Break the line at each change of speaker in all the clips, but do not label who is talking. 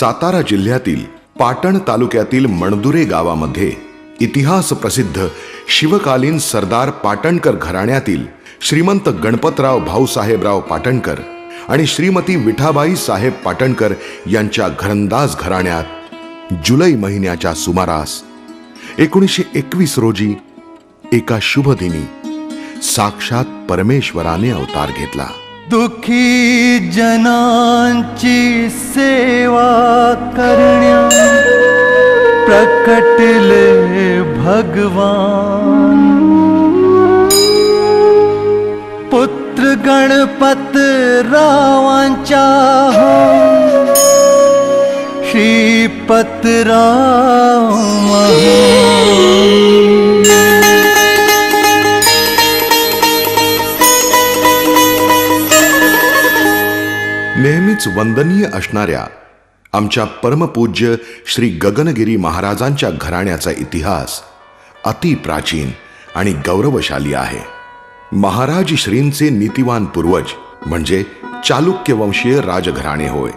सातारा जिल्ह्यातील पाटण तालुक्यातील मणदुरे गावामध्ये इतिहास प्रसिद्ध शिवकालीन सरदार पाटणकर घराण्यातील श्रीमंत गणपतराव भाऊसाहेबराव पाटणकर आणि श्रीमती विठाबाई साहेब पाटणकर यांच्या घरंदाज घराण्यात जुलै महिन्याच्या सुमारास 1921 रोजी एका शुभ दिनी साक्षात परमेश्वराने अवतार घेतला.
दुखी जनांची सेवा करण्या प्रकटले भगवान. पुत्र गणपत रावांच्या श्रीपतराव
नेहमीच वंदनीय असणाऱ्या आमच्या परमपूज्य श्री गगनगिरी महाराजांच्या घराण्याचा इतिहास अति प्राचीन आणि गौरवशाली आहे. महाराज श्रींचे नीतिवान पूर्वज म्हणजे चालुक्य वंशीय राजघराणे होय.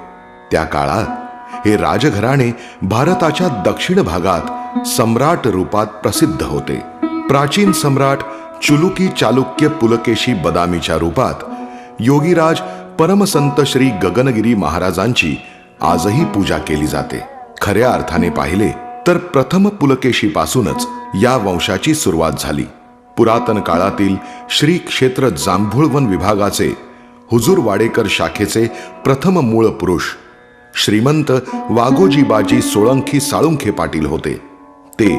त्या काळात हे राजघराणे भारताच्या दक्षिण भागात सम्राट रूपात प्रसिद्ध होते. प्राचीन सम्राट चुलुकी चालुक्य पुलकेशी बदामीच्या रूपात योगीराज परमसंत श्री गगनगिरी महाराजांची आजही पूजा केली जाते. खऱ्या अर्थाने पाहिले तर प्रथम पुलकेशी पासूनच या वंशाची सुरुवात झाली. पुरातन काळातील श्री क्षेत्र जांभूळवन विभागाचे हुजूर वाडेकर शाखेचे प्रथम मूळ पुरुष श्रीमंत वाघोजीबाजी सोळंकी साळुंखे पाटील होते. ते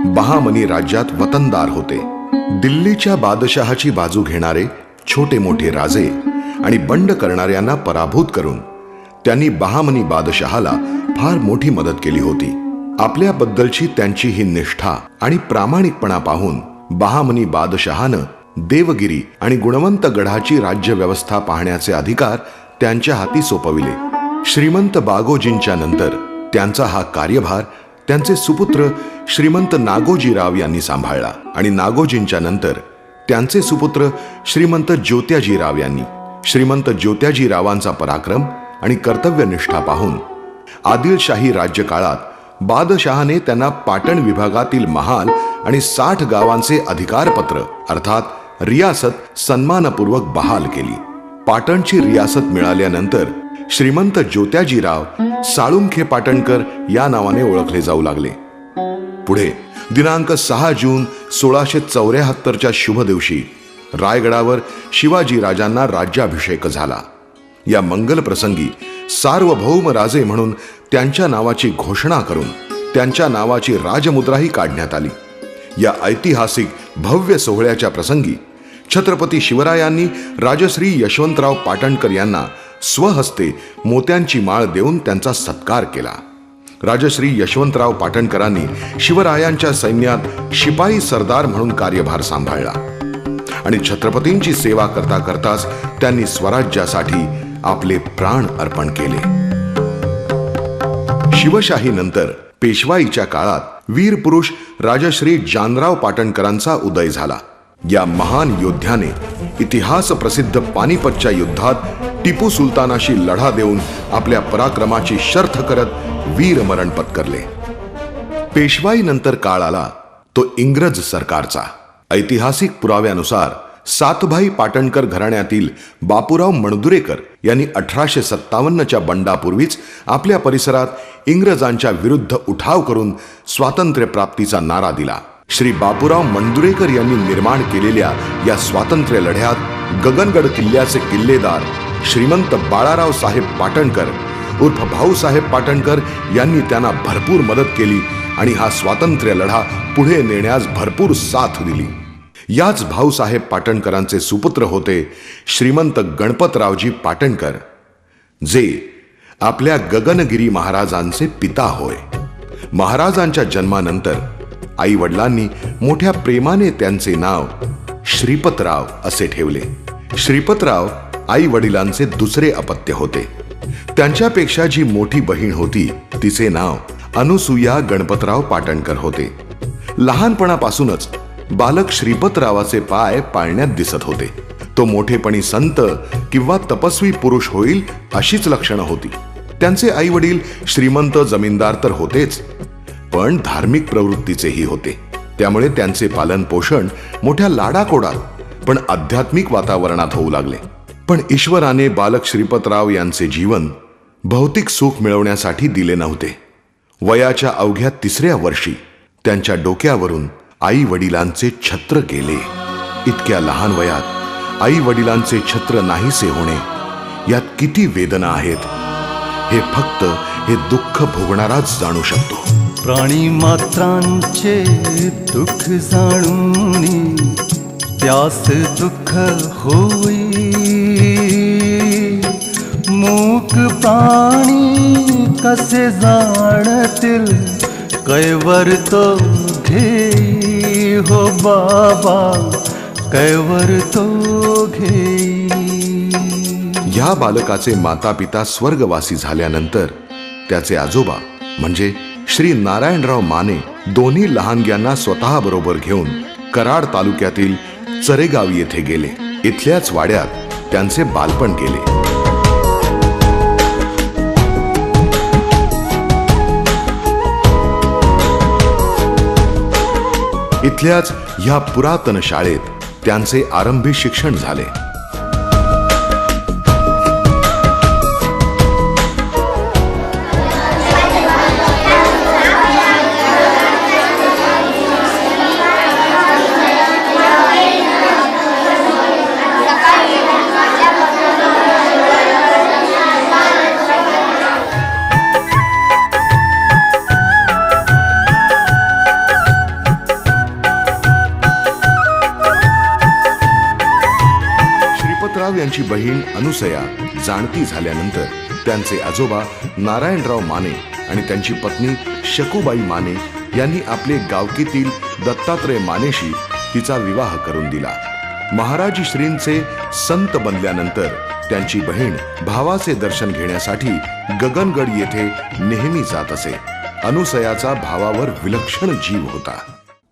बहामनी राज्यात वतनदार होते. दिल्लीच्या बादशहाची बाजू घेणारे छोटे मोठे राजे आणि बंड करणाऱ्यांना पराभूत करून त्यांनी बहामनी बादशहाला फार मोठी मदत केली होती. आपल्याबद्दलची त्यांची ही निष्ठा आणि प्रामाणिकपणा पाहून बहामनी बादशहानं देवगिरी आणि गुणवंत गढाची राज्य व्यवस्था पाहण्याचे अधिकार त्यांच्या हाती सोपविले. श्रीमंत बागोजींच्या नंतर त्यांचा हा कार्यभार त्यांचे सुपुत्र श्रीमंत नागोजीराव यांनी सांभाळला आणि नागोजींच्या नंतर त्यांचे सुपुत्र श्रीमंत ज्योत्याजीराव यांनी. श्रीमंत ज्योत्याजीरावांचा पराक्रम आणि कर्तव्यनिष्ठा पाहून आदिलशाही राज्यकाळात बादशहाने त्यांना पाटण विभागातील महाल आणि 60 गावांचे अधिकारपत्र अर्थात रियासत सन्मानपूर्वक बहाल केली. पाटणची रियासत मिळाल्यानंतर श्रीमंत ज्योत्याजीराव साळुंखे पाटणकर या नावाने ओळखले जाऊ लागले. पुढे दिनांक 6 जून 1674च्या शुभ दिवशी रायगडावर शिवाजीराजांना राज्याभिषेक झाला. या मंगल प्रसंगी सार्वभौम राजे म्हणून त्यांच्या नावाची घोषणा करून त्यांच्या नावाची राजमुद्राही काढण्यात आली. या ऐतिहासिक भव्य सोहळ्याच्या प्रसंगी छत्रपती शिवरायांनी राजश्री यशवंतराव पाटणकर यांना स्वहस्ते मोत्यांची माळ देऊन त्यांचा सत्कार केला. राजश्री यशवंतराव पाटणकरांनी शिवरायांच्या सैन्यात शिपाई सरदार म्हणून कार्यभार सांभाळला आणि छत्रपतींची सेवा करता करताच त्यांनी स्वराज्यासाठी आपले प्राण अर्पण केले. शिवशाही नंतर पेशवाईच्या काळात वीर पुरुष राजश्री जानराव पाटणकरांचा उदय झाला. या महान योद्ध्याने इतिहास प्रसिद्ध पानिपतच्या युद्धात टिपू सुलतानाशी लढा देऊन आपल्या पराक्रमाची शर्थ करत वीरमरण पत्करले. पेशवाई नंतर काळ आला तो इंग्रज सरकारचा. ऐतिहासिक पुराव्यानुसार सातभाई पाटणकर घराण्यातील बापूराव मणदुरेकर यांनी 1857च्या बंडापूर्वीच आपल्या परिसरात इंग्रजांच्या विरुद्ध उठाव करून स्वातंत्र्य प्राप्तीचा नारा दिला. श्री बापूराव मणदुरेकर यांनी निर्माण केलेल्या या स्वातंत्र्य लढ्यात गगनगड किल्ल्याचे किल्लेदार श्रीमंत बाळाराव साहेब पाटणकर उर्फ भाऊसाहेब पाटणकर यांनी त्यांना भरपूर मदत केली आणि हा स्वातंत्र्य लढा पुढे नेण्यास भरपूर साथ दिली. याच भाऊसाहेब पाटणकरांचे सुपुत्र होते श्रीमंत गणपतरावजी पाटणकर, जे आपल्या गगनगिरी महाराजांचे पिता होय. महाराजांच्या जन्मानंतर आई वडिलांनी मोठ्या प्रेमाने त्यांचे नाव श्रीपतराव असे ठेवले. श्रीपतराव आई वडिलांचे दुसरे अपत्य होते. त्यांच्यापेक्षा जी मोठी बहीण होती तिचे नाव अनुसूया गणपतराव पाटणकर होते. लहानपणापासूनच बालक श्रीपतरावाचे पाय पाळण्यात दिसत होते. तो मोठेपणी संत किंवा तपस्वी पुरुष होईल अशीच लक्षणं होती. त्यांचे आई वडील श्रीमंत जमीनदार तर होतेच, पण धार्मिक प्रवृत्तीचेही होते. त्यामुळे त्यांचे पालन पोषण मोठ्या लाडाकोडात पण आध्यात्मिक वातावरणात होऊ लागले. पण ईश्वराने बालक श्रीपतराव यांचे जीवन भौतिक सुख मिळवण्यासाठी दिले नव्हते. वयाच्या अवघ्या 3ऱ्या वर्षी त्यांच्या डोक्यावरून आई वडिलांचे छत्र गेले. इतक्या लहान वयात आई वडिलांचे छत्र नाहीसे होणे यात किती वेदना आहेत हे फक्त हे दुःख भोगणाराच जाणू शकतो.
प्राणी मात्रांचे दुःख जाणून त्यास दुःख होई. मूक प्राणी कसे जाणतील कैवर तो घेई. हो बाबा कैवर तो घेई.
या बालकाचे माता पिता स्वर्गवासी झाल्यानंतर त्याचे आजोबा म्हणजे श्री नारायणराव माने दोन्ही लहानग्यांना स्वतः बरोबर घेऊन कराड तालुक्यातील चरेगाव येथे गेले. इथल्याच वाड्यात त्यांचे बालपण गेले. इथल्याच ह्या पुरातन शाळेत त्यांचे आरंभी शिक्षण झाले. श्रीपतराव यांची बहीण अनुसया जाणती झाल्यानंतर त्यांचे आजोबा नारायणराव माने आणि त्यांची पत्नी शकुबाई माने यांनी आपले गावकीतील दत्तात्रय मानेशी तिचा विवाह करून दिला. महाराज श्रींचे संत बनल्यानंतर त्यांची बहीण भावाचे दर्शन घेण्यासाठी गगनगड येथे नेहमी जात असे. अनुसयाचा भावावर विलक्षण जीव होता.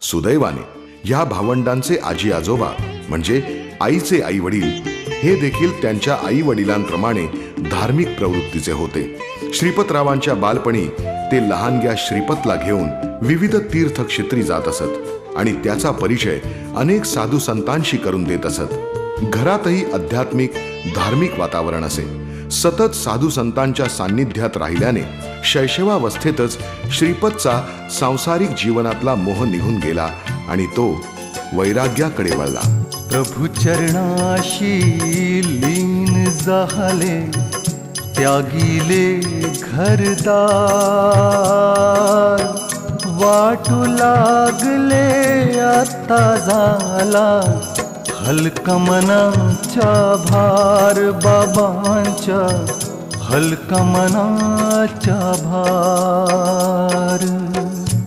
सुदैवाने या भावंडांचे आजी आजोबा म्हणजे आईचे आई वडील हे देखील त्यांच्या आई वडिलांप्रमाणे धार्मिक प्रवृत्तीचे होते. श्रीपतरावांच्या बालपणी ते लहानग्या श्रीपतला घेऊन विविध तीर्थक्षेत्री जात असत आणि त्याचा परिचय अनेक साधू संतांशी करून देत असत. घरातही आध्यात्मिक धार्मिक वातावरण असे. सतत साधू संतांच्या सान्निध्यात राहिल्याने शैशवावस्थेतच श्रीपतचा सांसारिक जीवनातला मोह निघून गेला आणि तो वैराग्याकडे वळला.
प्रभु चरणाशी लीन झाले त्यागिले घरदार. वाटू लागले आता झाला हलका मनाचा भार. बाबांच्या हलका मनाचा भार.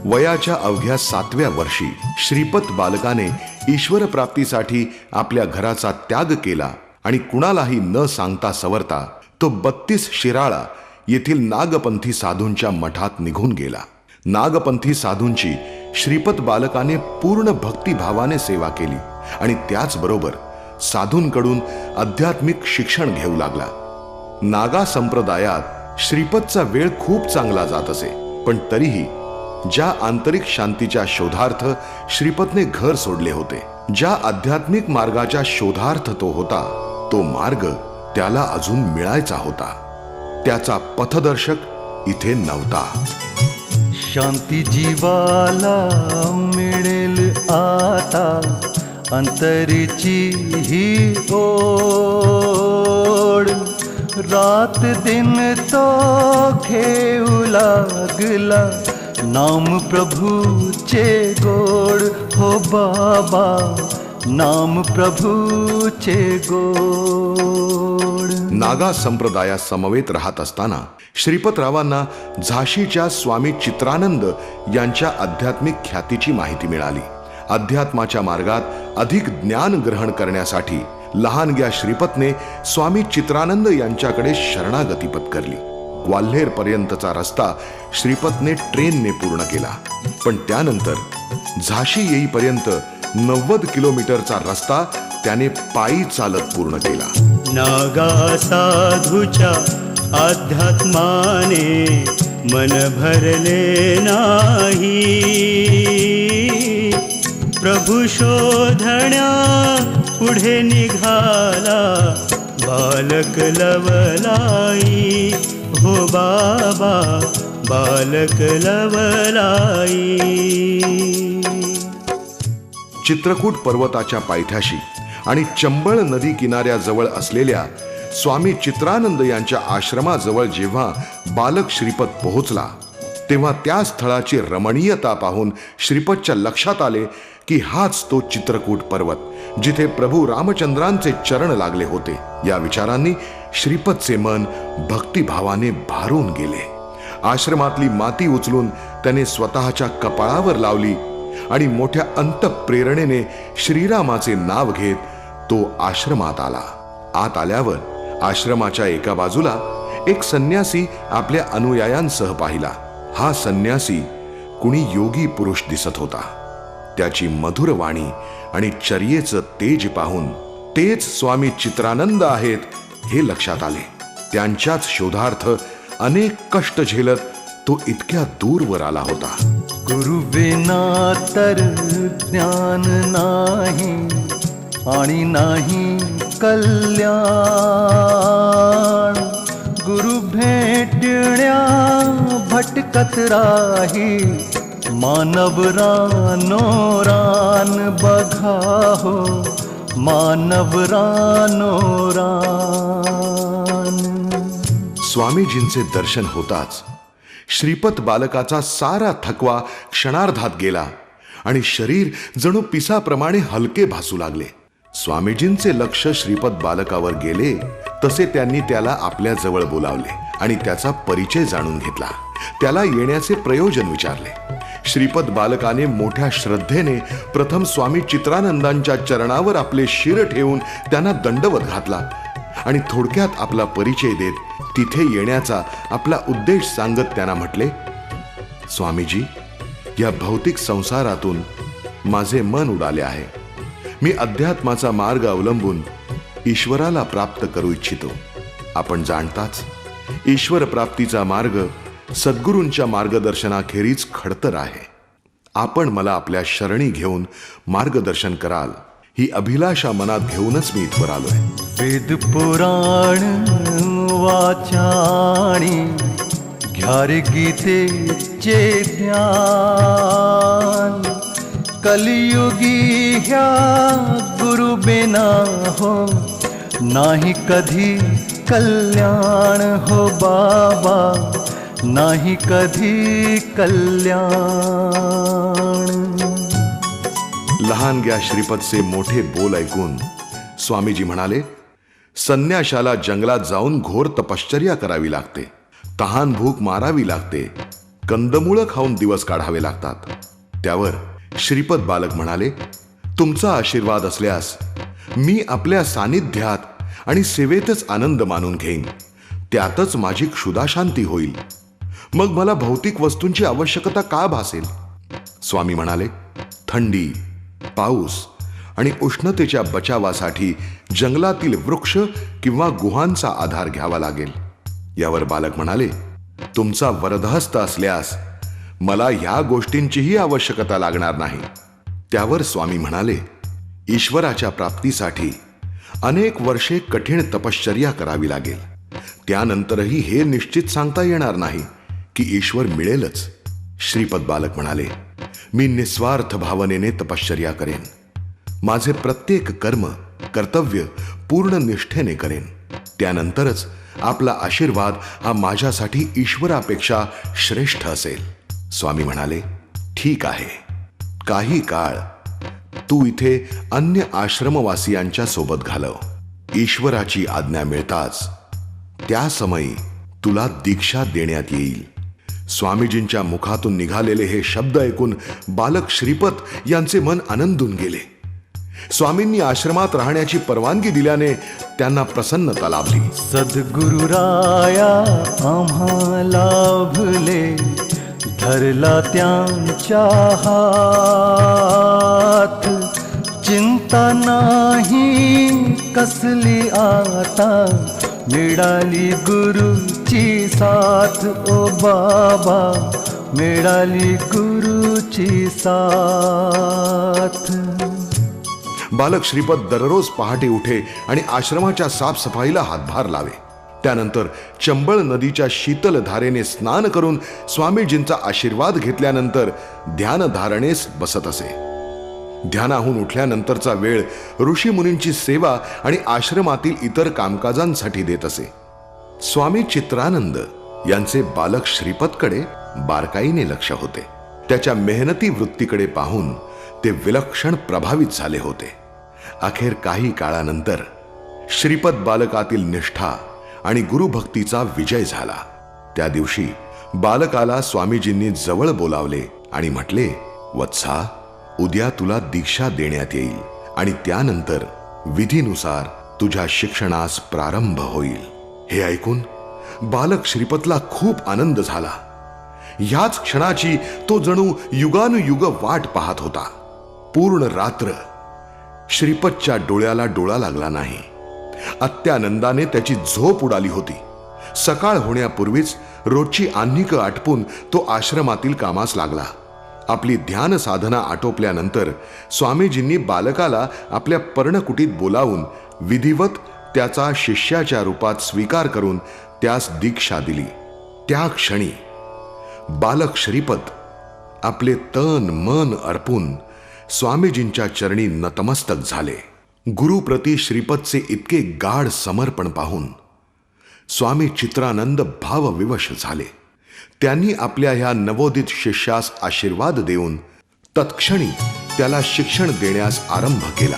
वयाच्या अवघ्या 7व्या वर्षी श्रीपत बालकाने ईश्वर प्राप्तीसाठी आपल्या घराचा त्याग केला आणि कुणालाही न सांगता सवरता तो 32 शिराळा येथील नागपंथी साधूंच्या मठात निघून गेला. नागपंथी साधूंची श्रीपत बालकाने पूर्ण भक्तिभावाने सेवा केली आणि त्याचबरोबर साधूंकडून आध्यात्मिक शिक्षण घेऊ लागला. नागा संप्रदायात श्रीपतचा वेळ खूप चांगला जात असे, पण तरीही ज्या आंतरिक शांतीच्या शोधार्थ श्रीपतने घर सोडले होते, ज्या आध्यात्मिक मार्गाच्या शोधार्थ तो होता, तो मार्ग त्याला अजून मिळायचा होता. त्याचा पथदर्शक इथे नव्हता.
शांती जीवाला मिळेल आता अंतरीची ही ओढ. रात दिन तो घेऊ लागला नाम प्रभूचे गोड. हो बाबा नाम प्रभूचे गोड.
नागा संप्रदाया समवेत राहत असताना श्रीपतरावांना झाशीच्या स्वामी चित्रानंद यांच्या आध्यात्मिक ख्यातीची माहिती मिळाली. अध्यात्माच्या मार्गात अधिक ज्ञान ग्रहण करण्यासाठी लहानग्या श्रीपतने स्वामी चित्रानंद यांच्याकडे शरणागती पत्करली. ग्वाल्हेर पर्यंतचा रस्ता श्रीपतने ट्रेनने पूर्ण केला, पण त्यानंतर झाशी येईपर्यंत 90 किलोमीटरचा रस्ता त्याने पायी चालत पूर्ण केला.
नागा साधूच्या
अध्यात्माने मन भरले नाही, प्रभु शोधण्या पुढे निघाला बालक लवलाई, हो बाबा बालक लवलाई.
चित्रकूट पर्वताच्या पायथ्याशी आणि चंबळ नदी किनाऱ्याजवळ असलेल्या स्वामी चित्रानंद यांच्या आश्रमाजवळ जेव्हा बालक श्रीपत पोहोचला, तेव्हा त्या स्थळाची रमणीयता पाहून श्रीपतच्या लक्षात आले की हाच तो चित्रकूट पर्वत जिथे प्रभू रामचंद्रांचे चरण लागले होते. या विचारांनी श्रीपतचे मन भक्तिभावाने भारून गेले. आश्रमातली माती उचलून त्याने स्वतःच्या कपाळावर लावली आणि मोठ्या अंतःप्रेरणेने श्रीरामाचे नाव घेत तो आश्रमात आला. आत आल्यावर आश्रमाच्या एका बाजूला एक संन्यासी आपल्या अनुयायांसह पाहिला. हा संन्यासी कुणी योगी पुरुष दिसत होता. त्याची मधुर वाणी आणि चर्येचं तेज पाहून तेच स्वामी चित्रानंद आहेत हे लक्षात आले. त्यांच्याच शोधार्थ अनेक कष्ट झेलत तो इतक्या दूरवर आला होता.
गुरु विना तर ज्ञान नाही आणि नाही कल्याण, गुरु भेटण्या भटकत राही, मानव रानो रान बघा हो, मानव रानो रान.
स्वामीजींचे दर्शन होताच श्रीपत बालकाचा सारा थकवा क्षणार्धात गेला आणि शरीर जणू पिसाप्रमाणे हलके भासू लागले. स्वामीजींचे लक्ष श्रीपत बालकावर गेले तसे त्यांनी त्याला आपल्या जवळ बोलावले आणि त्याचा परिचय जाणून घेतला. त्याला येण्याचे प्रयोजन विचारले. श्रीपत बालकाने मोठ्या श्रद्धेने प्रथम स्वामी चित्रानंदांच्या चरणावर आपले शिर ठेवून त्यांना दंडवत घातला आणि थोडक्यात आपला परिचय देत तिथे येण्याचा आपला उद्देश सांगत त्यांना म्हटले, स्वामीजी, या भौतिक संसारातून माझे मन उडाले आहे. मी अध्यात्माचा मार्ग अवलंबून ईश्वराला प्राप्त करू इच्छितो. आपण जाणताच ईश्वर प्राप्तीचा मार्ग सद्गुरूंच्या मार्गदर्शनाखेरीज खडतर आहे. आपण मला आपल्या शरणी घेऊन मार्गदर्शन कराल ही अभिलाषा मनात घेऊनच मी इथवर आलोय.
वेद पुराण वाचाणी घ्या रे गीतेचे ज्ञान, कलियुगी ह्या गुरु बिना हो नाही कधी कल्याण, हो बाबा नाही कधी कल्याण.
लहानग्या श्रीपतचे मोठे बोल ऐकून स्वामीजी म्हणाले, संन्याशाला जंगलात जाऊन घोर तपश्चर्या करावी लागते, तहान भूक मारावी लागते, कंदमुळं खाऊन दिवस काढावे लागतात. त्यावर श्रीपत बालक म्हणाले, तुमचा आशीर्वाद असल्यास मी आपल्या सानिध्यात आणि सेवेतच आनंद मानून घेईन. त्यातच माझी क्षुधा शांती होईल. मग मला भौतिक वस्तूंची आवश्यकता का भासेल? स्वामी म्हणाले, थंडी, पाऊस आणि उष्णतेच्या बचावासाठी जंगलातील वृक्ष किंवा गुहांचा आधार घ्यावा लागेल. यावर बालक म्हणाले, तुमचा वरदहस्त असल्यास मला ह्या गोष्टींचीही आवश्यकता लागणार नाही. त्यावर स्वामी म्हणाले, ईश्वराच्या प्राप्तीसाठी अनेक वर्षे कठीण तपश्चर्या करावी लागेल. त्यानंतरही हे निश्चित सांगता येणार नाही की ईश्वर मिळेलच. श्रीपत बालक म्हणाले, मी निस्वार्थ भावनेने तपश्चर्या करेन. माझे प्रत्येक कर्म कर्तव्य पूर्ण निष्ठेने करेन. त्यानंतरच आपला आशीर्वाद हा माझ्यासाठी ईश्वरापेक्षा श्रेष्ठ असेल. स्वामी म्हणाले, ठीक आहे, काही काळ तू इथे अन्य आश्रमवासियांच्या सोबत घालव. ईश्वराची आज्ञा मिळताच त्या समयी तुला दीक्षा देण्यात येईल. स्वामीजींच्या मुखातून निघालेले हे शब्द ऐकून बालक श्रीपत यांचे मन आनंदून गेले. स्वामींनी आश्रमात राहण्याची परवानगी दिल्याने त्यांना प्रसन्नता लाभली.
सद्गुरुराया आम्हा लाभले, धरला त्यांच्या हात. चिंता नाही कसली आता, मिळाली गुरुची गुरुची साथ ओ बाबा, मिळाली गुरुची साथ.
बालक श्रीपत दररोज पहाटे उठे आणि आश्रमाच्या साफसफाईला हातभार लावे. त्यानंतर चंबळ नदीच्या शीतल धारेने स्नान करून स्वामीजींचा आशीर्वाद घेतल्यानंतर ध्यानधारणेस बसत असे. ध्यानाहून उठल्यानंतरचा वेळ ऋषीमुनींची सेवा आणि आश्रमातील इतर कामकाजांसाठी देत असे. स्वामी चित्रानंद यांचे बालक श्रीपतकडे बारकाईने लक्ष होते. त्याच्या मेहनती वृत्तीकडे पाहून ते विलक्षण प्रभावित झाले होते. अखेर काही काळानंतर श्रीपत बालकातील निष्ठा आणि गुरुभक्तीचा विजय झाला. त्या दिवशी बालकाला स्वामीजींनी जवळ बोलावले आणि म्हटले, वत्सा, उद्या तुला दीक्षा देण्यात येईल आणि त्यानंतर विधीनुसार तुझ्या शिक्षणास प्रारंभ होईल. हे ऐकून बालक श्रीपतला खूप आनंद झाला. ह्याच क्षणाची तो जणू युगानुयुग वाट पाहत होता. पूर्ण रात्र श्रीपतच्या डोळ्याला डोळा लागला नाही. अत्यानंदाने त्याची झोप उडाली होती. सकाळ होण्यापूर्वीच रोजची आन्हिक आटपून तो आश्रमातील कामास लागला. आपली ध्यान साधना आटोपल्यानंतर स्वामीजींनी बालकाला आपल्या पर्णकुटीत बोलावून विधिवत त्याचा शिष्याच्या रूपात स्वीकार करून त्यास दीक्षा दिली. त्या क्षणी बालक श्रीपत आपले तन मन अर्पून स्वामीजींच्या चरणी नतमस्तक झाले. गुरुप्रती श्रीपतचे इतके गाढ समर्पण पाहून स्वामी चित्रानंद भावविवश झाले. त्यांनी आपल्या ह्या नवोदित शिष्यास आशीर्वाद देऊन तत्क्षणी त्याला शिक्षण देण्यास आरंभ केला.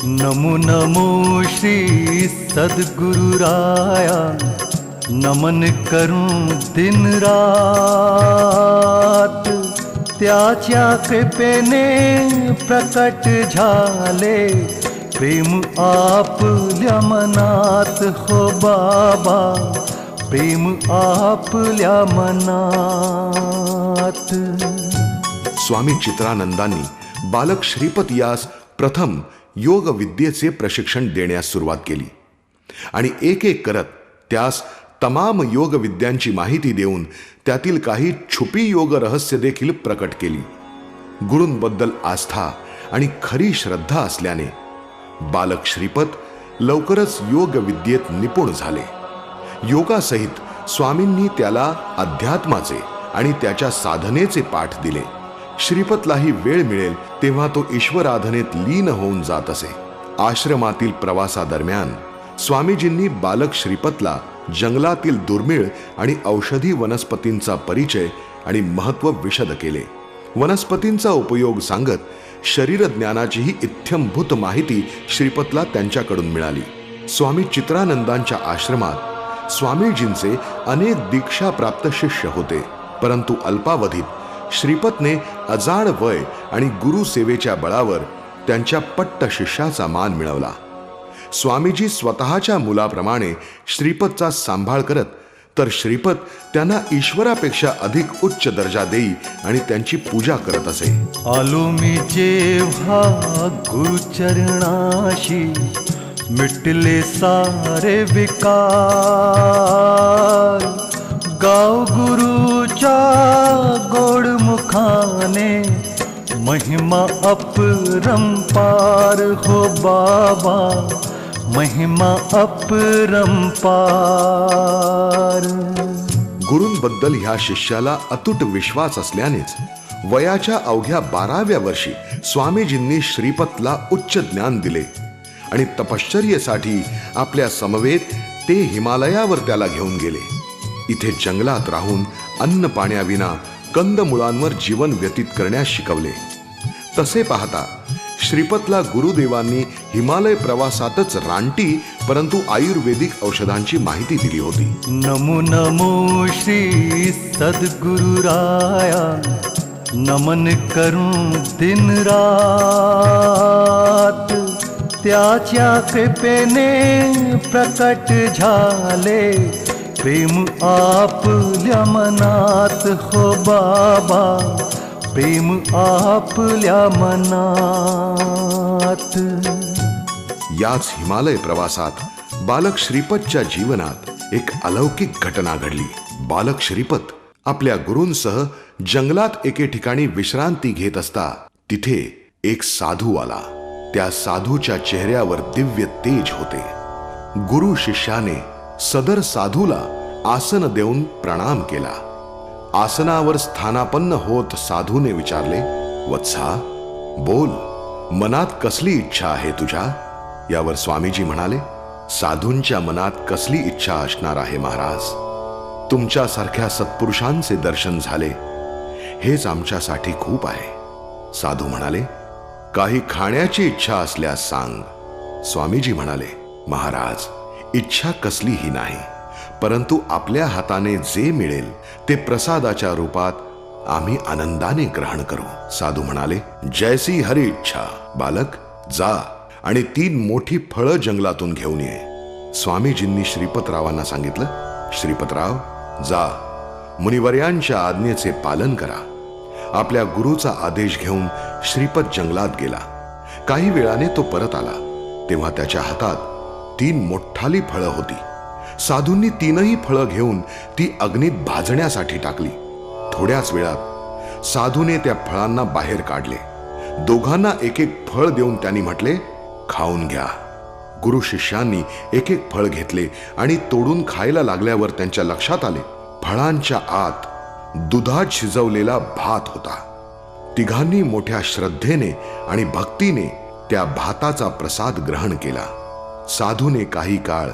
नमो नमो श्री सद्गुरुराया, नमन करूं दिन रात. त्याच्या कृपेने प्रकट झाले प्रेम आपल्या मनात हो बाबा, प्रेम आपल्या मनात.
स्वामी चित्रानंदांनी बालक श्रीपत यास प्रथम योग विद्येचे प्रशिक्षण देण्यास सुरुवात केली आणि एक एक करत त्यास तमाम योग विद्यांची माहिती देऊन त्यातील काही छुपी योग रहस्य देखील प्रकट केली. गुरूंबद्दल आस्था आणि खरी श्रद्धा असल्याने बालक श्रीपत लवकरच योग विद्येत निपुण झाले. योगासहित स्वामींनी त्याला अध्यात्माचे आणि त्याच्या साधनेचे पाठ दिले. श्रीपतलाही वेळ मिळेल तेव्हा तो ईश्वराधनेत लीन होऊन जात असे. आश्रमातील प्रवासादरम्यान स्वामीजींनी बालक श्रीपतला जंगलातील दुर्मिळ आणि औषधी वनस्पतींचा परिचय आणि महत्त्व विशद केले. वनस्पतींचा उपयोग सांगत शरीर ज्ञानाचीही इत्थंभूत माहिती श्रीपतला त्यांच्याकडून मिळाली. स्वामी चित्रानंदांच्या आश्रमात स्वामीजींचे अनेक दीक्षाप्राप्त शिष्य होते, परंतु अल्पावधीत श्रीपतने अजाड वय आणि गुरुसेवेच्या बळावर त्यांच्या पट्ट शिष्याचा मान मिळवला. स्वामीजी स्वतःच्या मुलाप्रमाणे श्रीपतचा सांभाळ करत, तर श्रीपत त्यांना ईश्वरापेक्षा अधिक उच्च दर्जा देई आणि त्यांची पूजा करत असे.
आलो मी जेव्हा गुरुचरणाशी, मिटले सारे विकार. गाव गुरुच्या गोड मुखाने, महिमा अपरंपार हो बाबा, महिमा अपरंपार.
गुरूंबद्दल ह्या शिष्याला अतूट विश्वास असल्यानेच वयाच्या अवघ्या 12व्या वर्षी स्वामीजींनी श्रीपतला उच्च ज्ञान दिले आणि तपश्चर्येसाठी आपल्या समवेत ते हिमालयावर त्याला घेऊन गेले. इथे जंगलात राहून अन्न पाण्याविना कंदमुळांवर जीवन व्यतीत करण्यास शिकवले. तसे पाहता श्रीपतला गुरुदेवांनी हिमालय प्रवासातच रानटी परंतु आयुर्वेदिक औषधांची माहिती दिली होती.
नमो नमो श्री सद्गुरुराया, नमन करूं दिन रात. त्याच्या कृपेने प्रकट झाले प्रेम आपल्या मनात हो बाबा, प्रेम आपल्या मनात.
याच हिमालय प्रवासात बालक श्रीपतच्या जीवनात एक अलौकिक घटना घडली. बालक श्रीपत आपल्या गुरूंसह जंगलात एके ठिकाणी विश्रांती घेत असता तिथे एक साधू आला. त्या साधूच्या चेहऱ्यावर दिव्य तेज होते. गुरु शिष्याने सदर साधूला आसन देऊन प्रणाम केला. आसनावर स्थानापन्न होत साधूने विचारले, वत्सा, बोल, मनात कसली इच्छा आहे तुझ्या? यावर स्वामीजी म्हणाले, साधूंच्या मनात कसली इच्छा असणार आहे महाराज? तुमच्यासारख्या सत्पुरुषांचे दर्शन झाले, हेच आमच्यासाठी खूप आहे. साधू म्हणाले, काही खाण्याची इच्छा असल्यास सांग. स्वामीजी म्हणाले, महाराज, इच्छा कसलीही नाही, परंतु आपल्या हाताने जे मिळेल ते प्रसादाच्या रूपात आम्ही आनंदाने ग्रहण करू. साधू म्हणाले, जैसी हरी इच्छा. बालक, जा आणि 3 मोठी फळं जंगलातून घेऊन ये. स्वामीजींनी श्रीपतरावांना सांगितलं, श्रीपतराव, जा, मुनिवर्यांच्या आज्ञेचे पालन करा. आपल्या गुरुचा आदेश घेऊन श्रीपत जंगलात गेला. काही वेळाने तो परत आला तेव्हा त्याच्या हातात 3 मोठाली फळं होती. साधूंनी 3ही फळं घेऊन ती अग्नीत भाजण्यासाठी टाकली. थोड्याच वेळात साधूने त्या फळांना बाहेर काढले. दोघांना एक एक फळ देऊन त्यांनी म्हटले, खाऊन घ्या. गुरु शिष्यांनी एक एक फळ घेतले आणि तोडून खायला लागल्यावर त्यांच्या लक्षात आले, फळांच्या आत दुधात शिजवलेला भात होता. तिघांनी मोठ्या श्रद्धेने आणि भक्तीने त्या भाताचा प्रसाद ग्रहण केला. साधूने काही काळ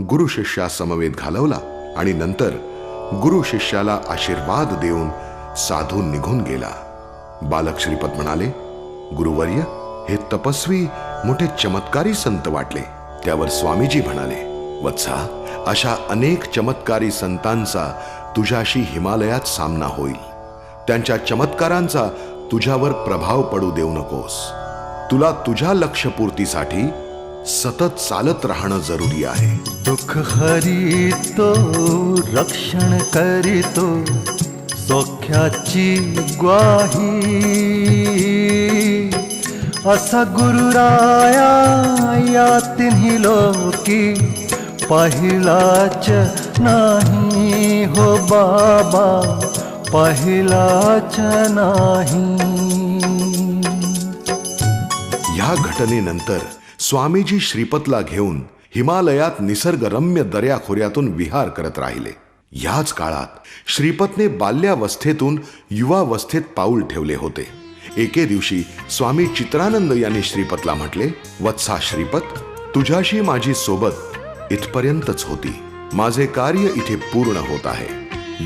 गुरु शिष्या समवेत घालवला आणि नंतर गुरु शिष्याला आशीर्वाद देऊन साधू निघून गेला. बालक श्रीपत म्हणाले, गुरुवर्य, हे तपस्वी मोठे चमत्कारी संत वाटले. त्यावर स्वामीजी म्हणाले, वत्सा, अशा अनेक चमत्कारी संतांचा तुझ्याशी हिमालयात सामना होईल. त्यांच्या चमत्कारांचा तुझ्यावर प्रभाव पडू देऊ नकोस. तुला तुझ्या लक्ष्यपूर्तीसाठी सतत चालत राहणं जरुरी आहे.
दुःख हरितो, रक्षण करीतो, सौख्याची ग्वाही. असा गुरुराया या तिन्ही लोकी पहिलाच नाही हो बाबा, पहिलाच नाही.
या घटनेनंतर स्वामीजी श्रीपतला घेऊन हिमालयात निसर्गरम्य दऱ्याखोऱ्यातून विहार करत राहिले. याच काळात श्रीपतने बाल्यावस्थेतून युवावस्थेत पाऊल ठेवले होते. एके दिवशी स्वामी चित्रानंद यांनी श्रीपतला म्हटले, वत्सा श्रीपत, तुझ्याशी माझी सोबत इथपर्यंतच होती. माझे कार्य इथे पूर्ण होत आहे.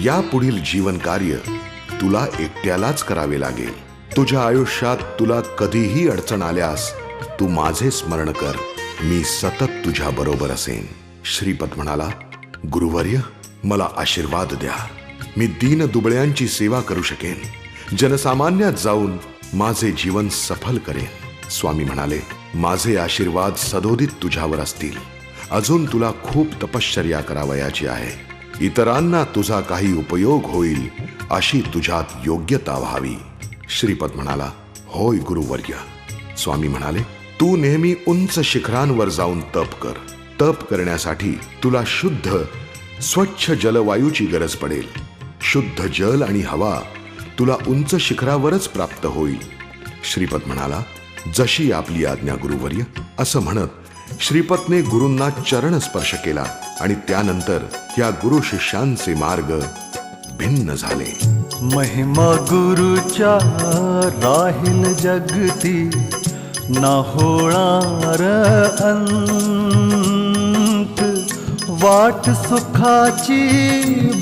या पुढील जीवन कार्य तुला एकट्यालाच करावे लागेल. तुझ्या आयुष्यात तुला कधीही अडचण आल्यास तू माझे स्मरण कर, मी सतत तुझ्या बरोबर असेन. श्रीपत म्हणाला, गुरुवर्य, मला आशीर्वाद द्या. मी दीन दुबळ्यांची सेवा करू शकेन. जनसामान्यात जाऊन माझे जीवन सफल करेन. स्वामी म्हणाले, माझे आशीर्वाद सदोदित तुझ्यावर असतील. अजून तुला खूप तपश्चर्या करावयाची आहे. इतरांना तुझा काही उपयोग होईल अशी तुझ्यात योग्यता व्हावी. श्रीपत म्हणाला, होय गुरुवर्य. स्वामी म्हणाले, तू नेहमी उंच शिखरांवर जाऊन तप कर. तप करण्यासाठी तुला शुद्ध स्वच्छ जलवायूची गरज पडेल. शुद्ध जल आणि हवा तुला उंच शिखरावरच प्राप्त होईल. श्रीपत म्हणाला, जशी आपली आज्ञा गुरुवर्य. असं म्हणत श्रीपतने गुरूंना चरण स्पर्श केला आणि त्यानंतर या गुरु शिष्यांचे मार्ग भिन्न झाले.
महिमा गुरुच्या राहील जगती, ना होणार अंत. वाट सुखाची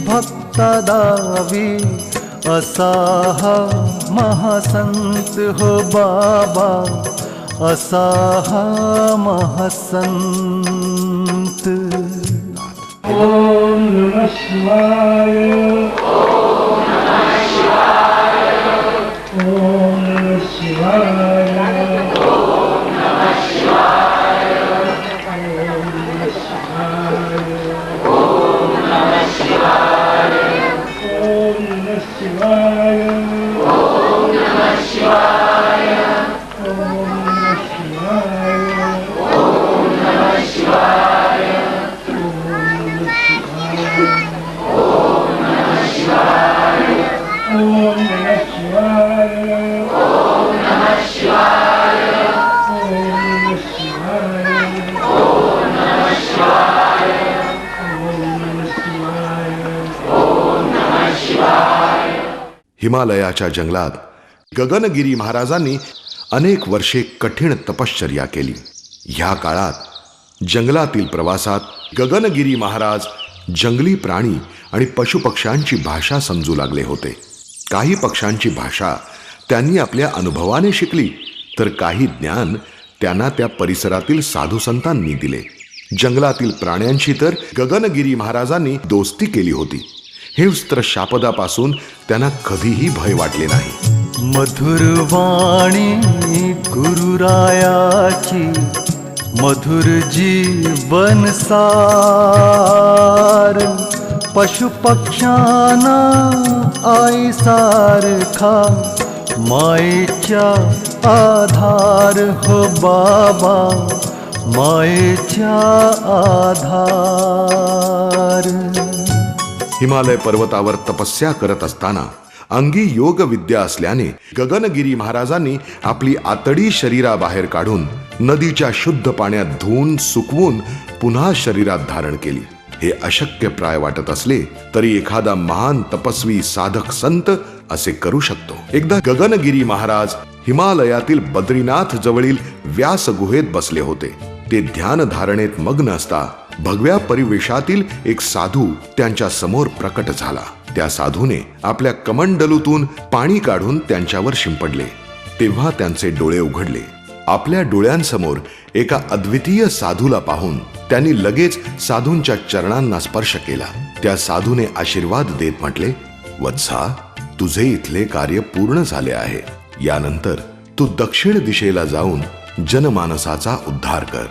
भक्ता दावी, असा हा महासंत हो बाबा, असा हा महासंत.
ओम नमः शिवाय. ओम नमः शिवाय. ओम नमः शिवाय. ओम नमः शिवाय. ओम नमः शिवाय. ओम नमः शिवाय. ओम नमः शिवाय. ओम नमः शिवाय. ओम नमः शिवाय. ओम नमः शिवाय.
हिमालयाच्या जंगलात गगनगिरी महाराजांनी अनेक वर्षे कठीण तपश्चर्या केली. ह्या काळात जंगलातील प्रवासात गगनगिरी महाराज जंगली प्राणी आणि पशुपक्ष्यांची भाषा समजू लागले होते. काही पक्ष्यांची भाषा त्यांनी आपल्या अनुभवाने शिकली, तर काही ज्ञान त्यांना त्या परिसरातील साधू संतांनी दिले. जंगलातील प्राण्यांशी तर गगनगिरी महाराजांनी दोस्ती केली होती. हिंस्त्र शापदापासून त्यांना कधीही भय वाटले नाही.
मधुर वाणी गुरुरायाची, मधुर जीवन सार, पशुपक्ष्यांना आई सारखा मायेच्या आधार हो बाबा, मायेच्या आधार.
हिमालय पर्वतावर तपस्या करत असताना अंगी योग विद्या असल्याने गगनगिरी महाराजांनी आपली आतडी शरीराबाहेर काढून नदीच्या शुद्ध पाण्यात धुवून सुकवून पुन्हा शरीरात धारण केली. हे अशक्य प्राय वाटत असले तरी एखादा महान तपस्वी साधक संत असे करू शकतो. एकदा गगनगिरी महाराज हिमालयातील बद्रीनाथ जवळील व्यास गुहेत बसले होते. ते ध्यान धारणेत मग्न असता भगव्या परिवेशातील एक साधू त्यांच्या समोर प्रकट झाला. त्या साधूने आपल्या कमंडलूतून पाणी काढून त्यांच्यावर शिंपडले. तेव्हा त्यांचे डोळे उघडले. आपल्या डोळ्यांसमोर एका अद्वितीय साधूला पाहून त्यांनी लगेच साधूंच्या चरणांना स्पर्श केला. त्या साधूने आशीर्वाद देत म्हटले, वत्सा, तुझे इथले कार्य पूर्ण झाले आहे. यानंतर तू दक्षिण दिशेला जाऊन जनमानसाचा उद्धार कर.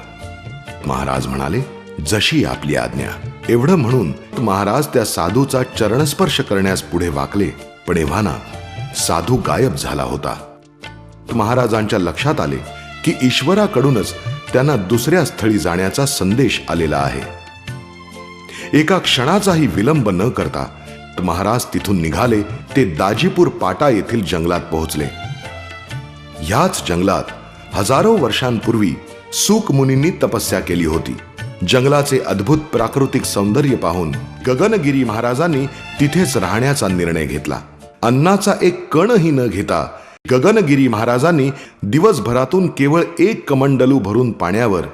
महाराज म्हणाले, जशी आपली आज्ञा. एवढं म्हणून महाराज त्या साधूचा चरणस्पर्श करण्यास पुढे वाकले, पण एव्हाना साधू गायब झाला होता. महाराजांच्या लक्षात आले की ईश्वराकडूनच त्यांना दुसऱ्या स्थळी जाण्याचा संदेश आलेला आहे. एका क्षणाचाही विलंब न करता महाराज तिथून निघाले. ते दाजीपूर पाटा येथील जंगलात पोहोचले. ह्याच जंगलात हजारो वर्षांपूर्वी सूक मुनींनी तपस्या केली होती. जंगलाचे अद्भुत प्राकृतिक सौंदर्य पाहून गगनगिरी महाराजांनी तिथेच राहण्याचा निर्णय घेतला. अन्नाचा एक कणही न घेता गगनगिरी महाराजांनी दिवसभरातून केवळ एक कमंडलू भरून पाण्यावर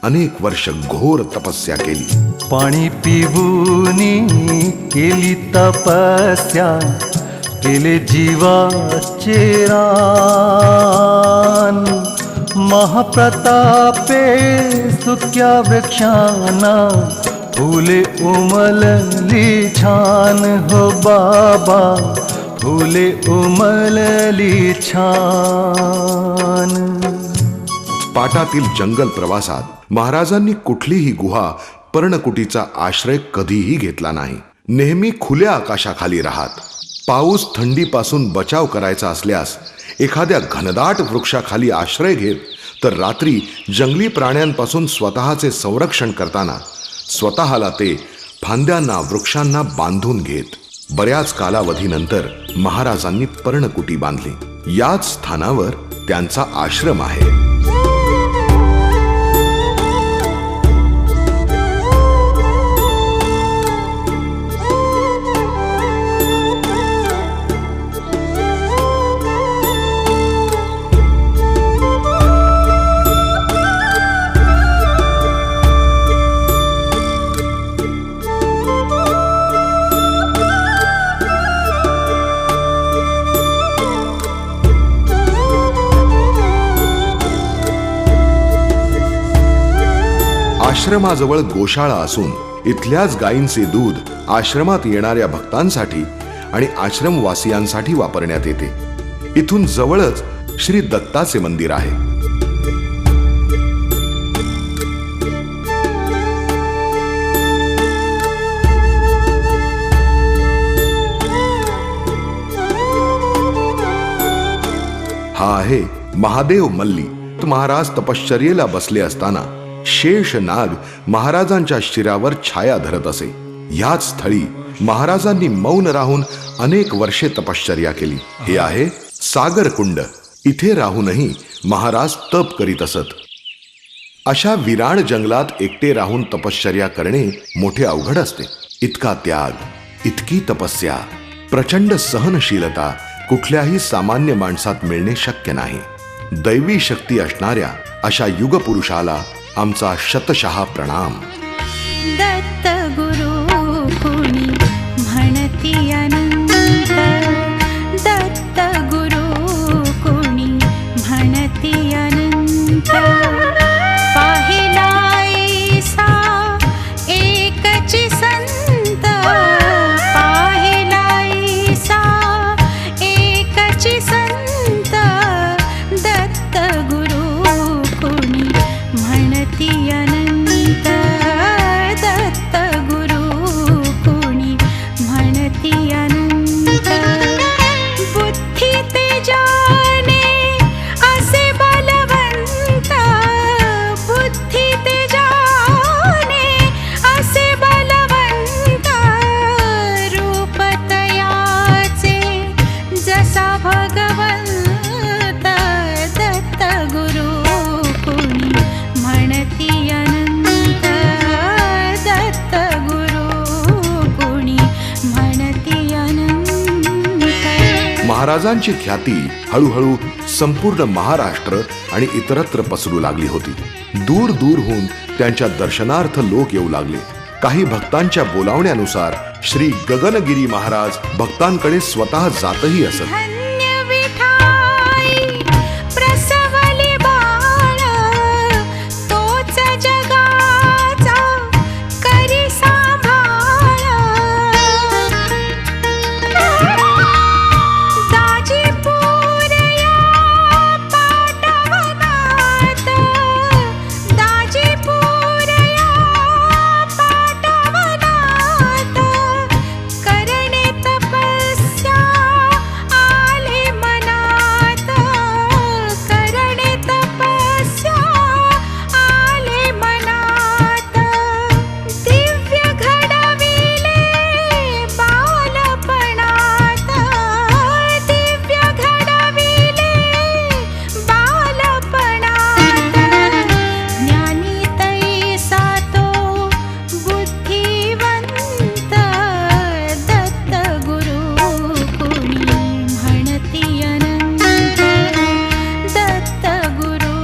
अनेक वर्ष घोर तपस्या केली.
पाणी पिऊनी केली तपस्या, केले जीवाचे रान. महाप्रतापे सुक्या वृक्षांना फुले उमलली छान हो बाबा, फुले उमलली छान.
पाटातील जंगल प्रवासात महाराजांनी कुठलीही गुहा पर्णकुटीचा आश्रय कधीही घेतला नाही. नेहमी खुल्या आकाशाखाली राहत. पाऊस थंडीपासून बचाव करायचा असल्यास एखाद्या घनदाट वृक्षाखाली आश्रय घेत, तर रात्री जंगली प्राण्यांपासून स्वतःचे संरक्षण करताना स्वतःला ते फांद्यांना वृक्षांना बांधून घेत. बऱ्याच कालावधीनंतर महाराजांनी पर्णकुटी बांधली. याच स्थानावर त्यांचा आश्रम आहे. आश्रमाजवळ गोशाळा असून इथल्याच गायींचे दूध आश्रमात येणाऱ्या भक्तांसाठी आणि आश्रमवासियांसाठी वापरण्यात येते. इथून जवळच श्री दत्ताचे मंदिर आहे. हा आहे महादेव मल्ली. महाराज तपश्चर्येला बसले असताना शेष नाग महाराजांच्या शिरावर छाया धरत असे. याच स्थळी महाराजांनी मौन राहून अनेक वर्षे तपश्चर्या केली. हे आहे सागरकुंड इथे राहूनही महाराज तप करीत असत. अशा विराळ जंगलात एकटे राहून तपश्चर्या करणे मोठे अवघड असते. इतका त्याग, इतकी तपस्या, प्रचंड सहनशीलता कुठल्याही सामान्य माणसात मिळणे शक्य नाही. दैवी शक्ती असणाऱ्या अशा युगपुरुषाला आमचा शतशः प्रणाम.
दत्त गुरु कुणी म्हणती अनंत, दत्त गुरु कुणी म्हणती अनंत. पाहिलायसा एकची संत, पाहिलायसा एकची संत. दत्त गुरु कुणी म्हणती अनंत, दत्त गुरु कुणी म्हणती अनंत. बुद्धी तेजाने असे बलवंत, बुद्धी तेजाने असे बलवंत. रूप तयाचे जसा भगवंत. दत्त गुरु कुणी म्हणती अनंत, दत्त गुरु कुणी म्हणती अनंत.
महाराजांची ख्याती हळूहळू संपूर्ण महाराष्ट्र आणि इतरत्र पसरू लागली होती. दूर दूरहून त्यांच्या दर्शनार्थ लोक येऊ लागले. काही भक्तांच्या बोलावण्यानुसार श्री गगनगिरी महाराज भक्तांकडे स्वतः जातही असत.
धन्य विठाई प्रसवली बाळ, तोच जगाचा करी सांभाळ. दाजीपूर या पाटवनात, दाजीपूर या पाटवनात. करणे तपस्या आले मनात, करणे तपस्या आले मनात. दिव्य घडविले बालपणात, दिव्य घडविले बालपणात. ज्ञानी तैसा तो बुद्धिवंत. दत्त गुरु कुणी म्हणती अनंत, दत्त गुरु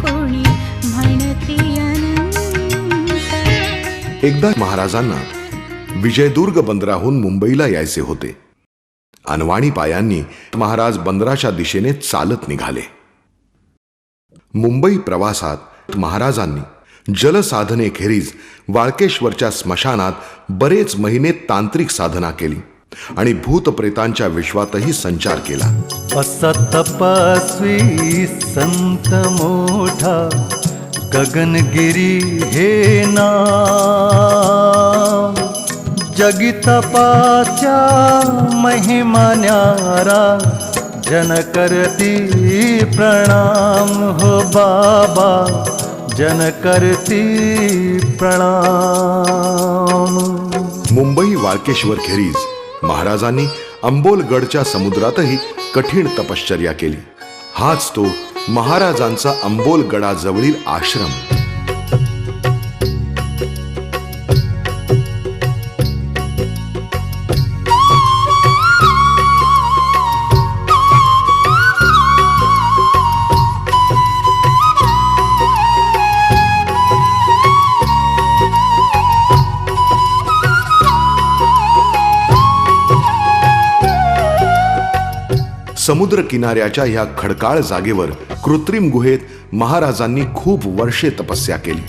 कुणी म्हणती अनंत.
एकदा महाराजांना विजयदुर्ग बंदराहून मुंबईला यायचे होते. अनवाणी पायांनी महाराज बंदराच्या दिशेने चालत निघाले. मुंबई प्रवासात महाराजांनी जलसाधनेखेरीज वाळकेश्वरच्या स्मशानात बरेच महिने तांत्रिक साधना केली आणि भूतप्रेतांच्या विश्वातही संचार केला.
असा तपस्वी संत मोठा गगनगिरी हे नाम. जगितपाच्या महिमा न्यारा, जन करती प्रणाम. हो बाबा जन करती प्रणाम.
मुंबई वाळकेश्वर खेरीज महाराजांनी अंबोलगडच्या समुद्रातही कठीण तपश्चर्या केली. हाच तो महाराजांचा अंबोलगडाजवळील आश्रम. समुद्र किनाऱ्याच्या ह्या खडकाळ जागेवर कृत्रिम गुहेत महाराजांनी खूप वर्षे तपस्या केली.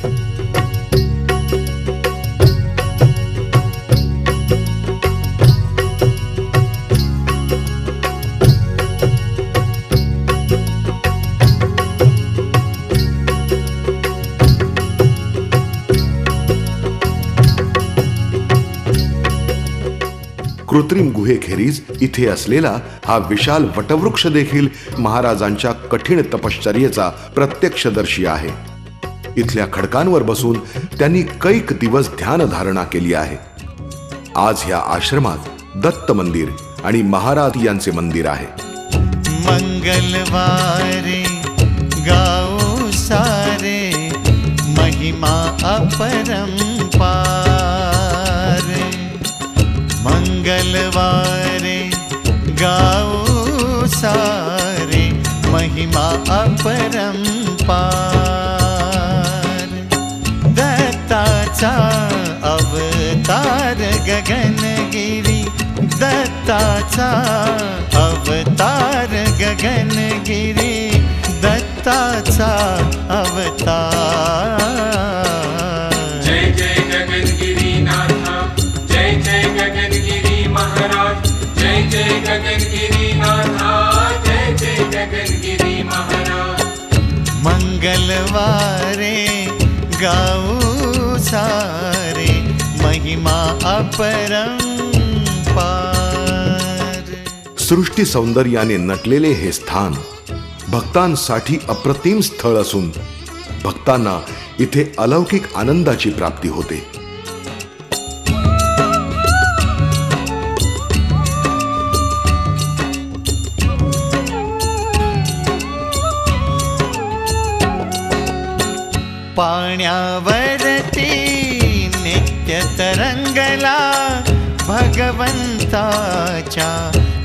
कृत्रिम गुहेखेरीज इथे असलेला हा विशाल वटवृक्ष देखील महाराजांच्या कठीण तपश्चर्येचा प्रत्यक्षदर्शी आहे. इथल्या खडकांवर बसून त्यांनी कैक दिवस ध्यानधारणा केली आहे. आज ह्या आश्रमात दत्त मंदिर आणि महाराज यांचे मंदिर आहे.
मंगलवारे गाओ सारे महिमा अपरंपार। मंगलवारे गाओ सारे महिमा अपरंपार। दत्ताचा अवतार गगनगिरी, दत्ताचा अवतार गगनगिरी, दत्ताचा अवतार।
जय जय गगनगिरी नाथा, जय जय गगनगिरी महाराज, जय जय गगनगिरी नाथा, जय जय गगनगिरी महाराज।
मंगलवारे गाओ सारे महिमा अपरंपार।
सृष्टी सौंदर्याने नटलेले हे स्थान भक्तांसाठी अप्रतिम स्थळ असून भक्तांना इथे अलौकिक आनंदाची प्राप्ती होते।
पाण्यावरती नित्य तरंगला, भगवंताच्या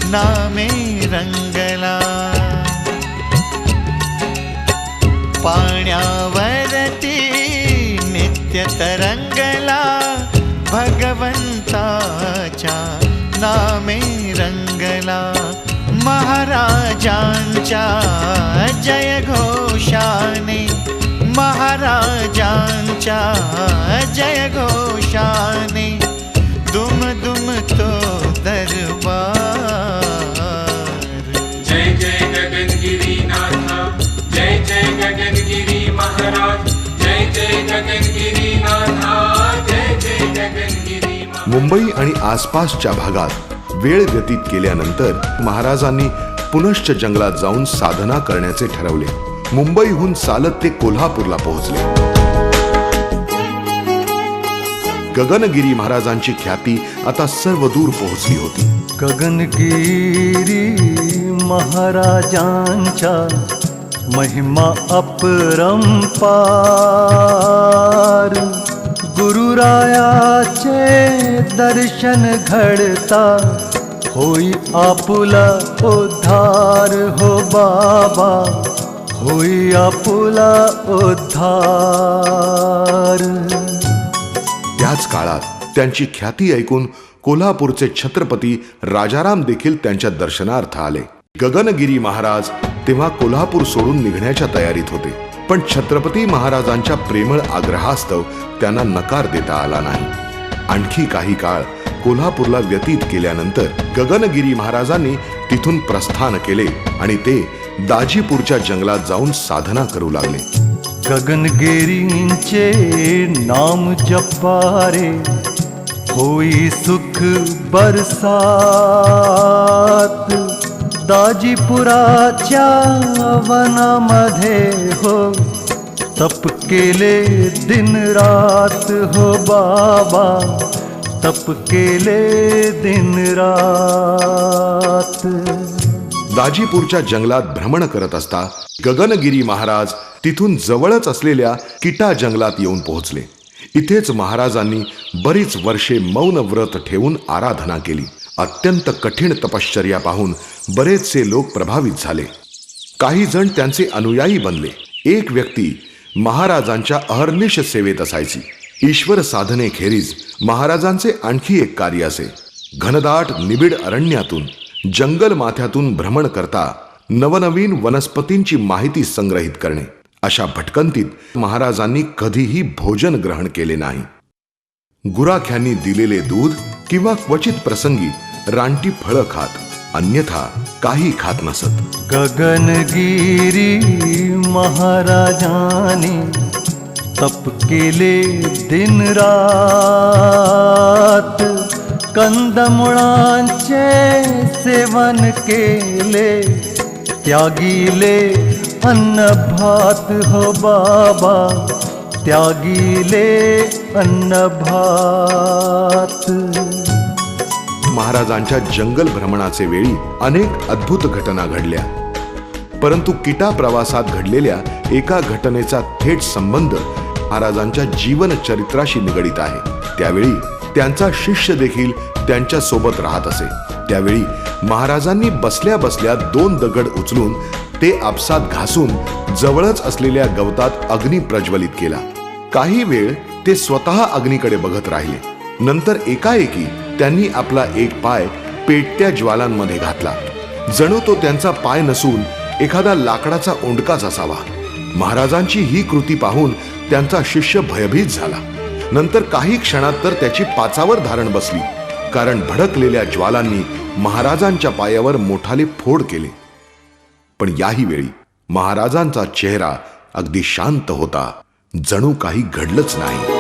नामे रंगला। पाण्यावरती नित्य तरंगला, भगवंताच्या नामे रंगला। महाराजांच्या जय घोषाने, महाराजांच्या जय घोषाने दुम दुम तो दरबार।
जय जय गगनगिरी नाथा, जय जय गगनगिरी महाराज, जय जय गगनगिरी नाथा, जय जय गगनगिरी महाराज।
मुंबई आणि आसपासच्या भागात वेळ व्यतीत केल्यानंतर महाराजांनी पुनश्च जंगलात जाऊन साधना करण्याचे ठरवले। मुंबईहून चालत ते कोल्हापूरला पोहोचले। गगनगिरी महाराजांची ख्याती आता सर्वदूर पोहोचली होती।
गगनगिरी महाराजांच्या महिमा अपरंपार। गुरुरायाचे दर्शन घडता होई आपुला उद्धार। हो बाबा होई आपुला उद्धार।
त्याच काळात त्यांची ख्याती ऐकून कोल्हापूरचे छत्रपती राजाराम देखील त्यांच्या दर्शनार्थ आले। गगनगिरी महाराज तेव्हा कोल्हापूर सोडून निघण्याच्या तयारीत होते, पण छत्रपती महाराजांच्या प्रेमळ आग्रहास्तव त्यांना नकार देता आला नाही। आणखी काही काळ कोल्हापूरला व्यतीत केल्यानंतर गगनगिरी महाराजांनी तिथून प्रस्थान केले आणि ते दाजीपूरच्या जंगलात जाऊन साधना करू लागले।
गगनगिरींचे नाम जपारे होई सुख बरसात। दाजीपुराच्या वनामध्ये हो तप केले दिन रात। हो बाबा तप केले दिन रात।
दाजीपूरच्या जंगलात भ्रमण करत असता गगनगिरी महाराज तिथून जवळच असलेल्या किटा जंगलात येऊन पोहोचले। इथेच महाराजांनी बरीच वर्षे मौन व्रत ठेवून आराधना केली। अत्यंत कठीण तपश्चर्या पाहून बरेचसे लोक प्रभावित झाले। काही जण त्यांचे अनुयायी बनले। एक व्यक्ती महाराजांच्या अहर्निश सेवेत असायची। ईश्वर साधनेखेरीज महाराजांचे आणखी एक कार्य असे। घनदाट निबिड अरण्यातून जंगल माथ्यातून भ्रमण करता नवनवीन वनस्पतींची माहिती संग्रहित करणे। अशा भटकंतीत महाराजांनी कधीही भोजन ग्रहण केले नाही। गुराख्यांनी दिलेले दूध किंवा क्वचित प्रसंगी रानटी फळं खात, अन्यथा काही खात नसत।
गगनगिरी महाराजांनी तप केले दिन रात। कंदमुळांचे सेवन केले, त्यागिले अन्न भात। हो बाबा त्यागिले अन्न भात।
महाराजांच्या जंगल भ्रमणाचे वेळी अनेक अद्भुत घटना घडल्या। परंतु किटा प्रवासात घडलेल्या एका घटनेचा थेट संबंध महाराजांच्या जीवन चरित्राशी निगडित आहे। त्यावेळी त्यांचा शिष्य देखील त्यांच्या सोबत राहत असे। त्यावेळी महाराजांनी बसल्या बसल्या 2 दगड उचलून ते आपसात घासून जवळच असलेल्या गवतात अग्नी प्रज्वलित केला। काही वेळ ते स्वतः अग्नीकडे बघत राहिले। नंतर एकाएकी त्यांनी आपला एक पाय पेटत्या ज्वालांमध्ये घातला। जणू तो त्यांचा पाय नसून एखादा लाकडाचा ओंडकाच असावा। महाराजांची ही कृती पाहून त्यांचा शिष्य भयभीत झाला। नंतर काही क्षणात तर त्याची पाचावर धारण बसली, कारण भडकलेल्या ज्वालांनी महाराजांच्या पायावर मोठाले फोड केले। पण याही वेळी महाराजांचा चेहरा अगदी शांत होता, जणू काही घडलंच नाही।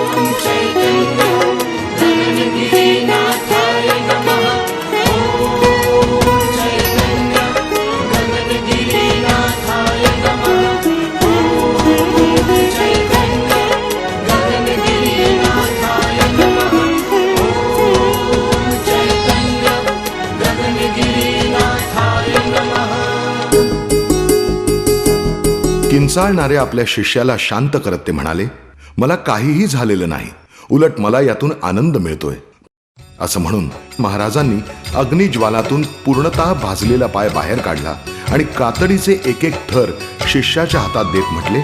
किंचाळणाऱ्या आपल्या शिष्याला शांत करत ते म्हणाले, मला काहीही झालेलं नाही, उलट मला यातून आनंद मिळतोय। असं म्हणून महाराजांनी अग्निज्वालातून पूर्णतः भाजलेला पाय बाहेर काढला आणि कातडीचे एक एक थर शिष्याच्या हातात देत म्हटले,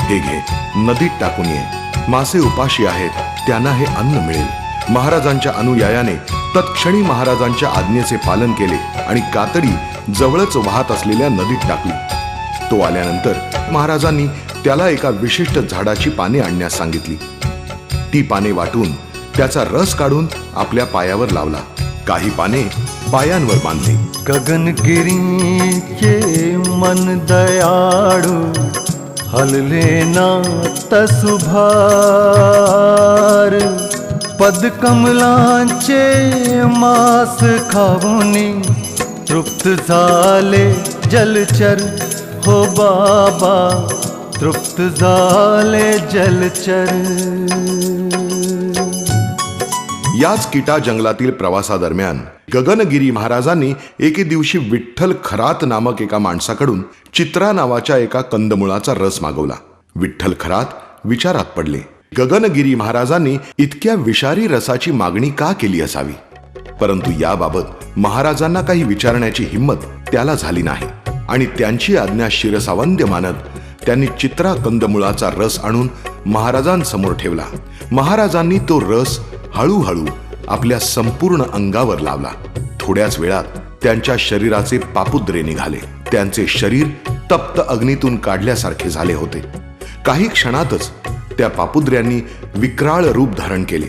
हे घे, नदीत टाकून ये। मासे उपाशी आहेत, त्यांना हे अन्न मिळेल। महाराजांच्या अनुयायाने तत्क्षणी महाराजांच्या आज्ञेचे पालन केले आणि कातडी जवळच वाहत असलेल्या नदीत टाकली। तो आल्यानंतर महाराजांनी त्याला एका विशिष्ट झाडाची पाने आणण्यास सांगितली। ती पाने वाटून त्याचा रस काढून आपल्या पायावर लावला। काही पाने पायांवर बांधली।
गगनगिरीचे मन दयाळू हलले ना तसुभार, पदकमलांचे मास खाऊनी तृप्त झाले जलचर, हो बाबा तृप्त झाले जलचर।
याच किटा जंगलातील प्रवासादरम्यान गगनगिरी महाराजांनी एके दिवशी विठ्ठल खरात नामक एका माणसाकडून चित्रा नावाच्या एका कंदमुळाचा रस मागवला। विठ्ठल खरात विचारात पडले, गगनगिरी महाराजांनी इतक्या विषारी रसाची मागणी का केली असावी? परंतु याबाबत महाराजांना काही विचारण्याची हिंमत त्याला झाली नाही आणि त्यांची आज्ञा शिरसावंद्य मानत त्यांनी चित्रा कंदमुळाचा रस आणून महाराजांसमोर ठेवला। महाराजांनी तो रस हळूहळू आपल्या संपूर्ण अंगावर लावला। थोड्याच वेळात त्यांच्या शरीराचे पापुद्रे निघाले। त्यांचे शरीर तप्त अग्नीतून काढल्यासारखे झाले होते। काही क्षणातच त्या पापुद्र्यांनी विक्राळ रूप धारण केले।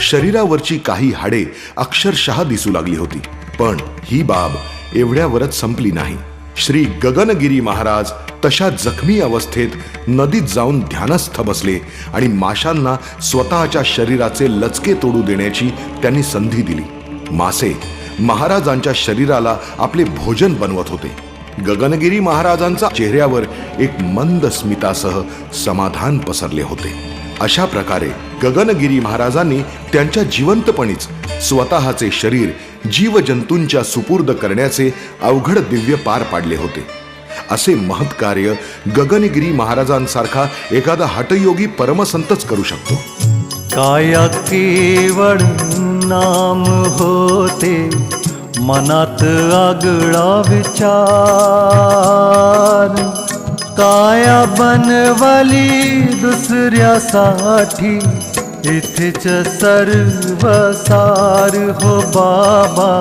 शरीरावरची काही हाडे अक्षरशः दिसू लागली होती। पण ही बाब एवढ्यावरच संपली नाही। श्री गगनगिरी महाराज तशा जखमी अवस्थेत नदीत जाऊन ध्यानस्थ बसले आणि माशांना स्वतःच्या शरीराचे लचके तोडू देण्याची त्यांनी संधी दिली। मासे महाराजांच्या शरीराला आपले भोजन बनवत होते। गगनगिरी महाराजांचा चेहऱ्यावर एक मंद स्मितासह समाधान पसरले होते। अशा प्रकारे गगनगिरी महाराजांनी त्यांच्या जिवंतपणीच स्वतःचे शरीर जीवजंतूंच्या सुपूर्द करण्याचे अवघड दिव्य पार पाडले होते। असे महत् कार्य गगनगिरी महाराजांसारखा एखादा हठयोगी परमसंतच करू शकतो।
काया केवळ नाम होते, मनात आगळा विचार, काया बनवली दुसऱ्यासाठी, इथेच सर्व सार, हो बाबा